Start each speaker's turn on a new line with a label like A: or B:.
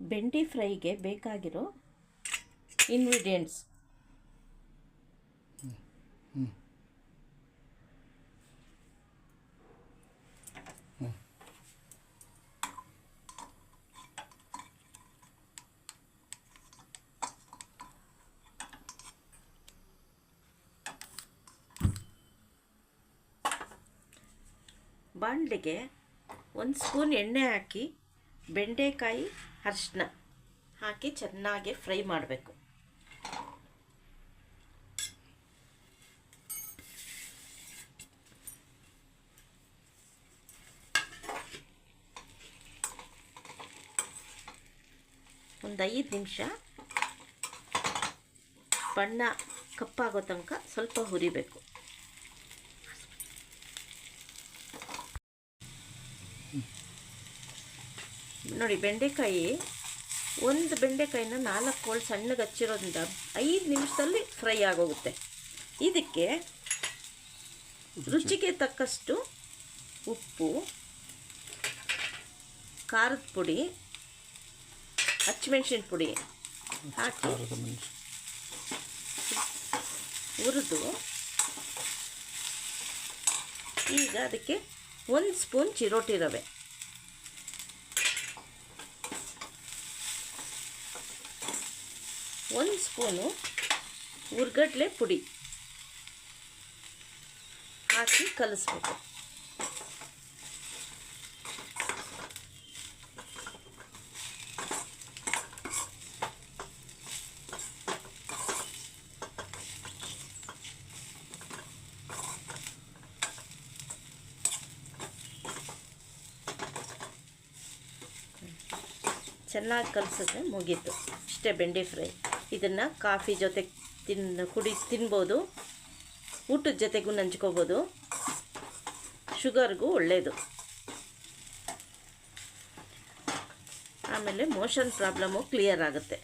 A: ಬೆಂಡಿ ಫ್ರೈಗೆ ಬೇಕಾಗಿರೋ ingredients. ಬಾಣಲೆಗೆ 1 spoon ಎಣ್ಣೆ ಹಾಕಿ ಬೆಂಡೆಕಾಯಿ ಅರಿಶಿನ ಹಾಕಿ ಚೆನ್ನಾಗಿ ಫ್ರೈ ಮಾಡಬೇಕು. ಒಂದು 5 ನಿಮಿಷ ಬಣ್ಣ ಕಪ್ಪಾಗೋ ತನಕ ಸ್ವಲ್ಪ ಹುರಿಬೇಕು. ನೋಡಿ, ಬೆಂಡೆಕಾಯಿ ಒಂದು ಬೆಂಡೆಕಾಯಿನ 4 ಹೋಳು ಸಣ್ಣಗೆ ಹಚ್ಚಿರೋದ್ರಿಂದ 5 ನಿಮಿಷದಲ್ಲಿ ಫ್ರೈ ಆಗೋಗುತ್ತೆ. ಇದಕ್ಕೆ ರುಚಿಗೆ ತಕ್ಕಷ್ಟು ಉಪ್ಪು, ಖಾರದ ಪುಡಿ, ಹಸಿಮೆಣಸಿನ ಪುಡಿ ಹಾಕಿ ಹುರಿದು, ಈಗ ಅದಕ್ಕೆ 1 ಸ್ಪೂನ್ ಚಿರೋಟಿ ರವೆ, 1 ಸ್ಪೂನು ಹುರ್ಗಡ್ಲೆ ಪುಡಿ ಹಾಕಿ ಕಲಿಸ್ಬೇಕು. ಚೆನ್ನಾಗಿ ಕಲಿಸಿದ್ರೆ ಮುಗೀತು. ಇಷ್ಟೇ ಬೆಂಡೆ ಫ್ರೈ. ಇದನ್ನು ಕಾಫಿ ಜೊತೆ ತಿನ್ಬೋದು, ಊಟದ ಜೊತೆಗೂ ನಂಚ್ಕೋಬೋದು, ಶುಗರ್ಗೂ ಒಳ್ಳೆಯದು. ಆಮೇಲೆ ಮೋಷನ್ ಪ್ರಾಬ್ಲಮ್ಮು ಕ್ಲಿಯರ್ ಆಗುತ್ತೆ.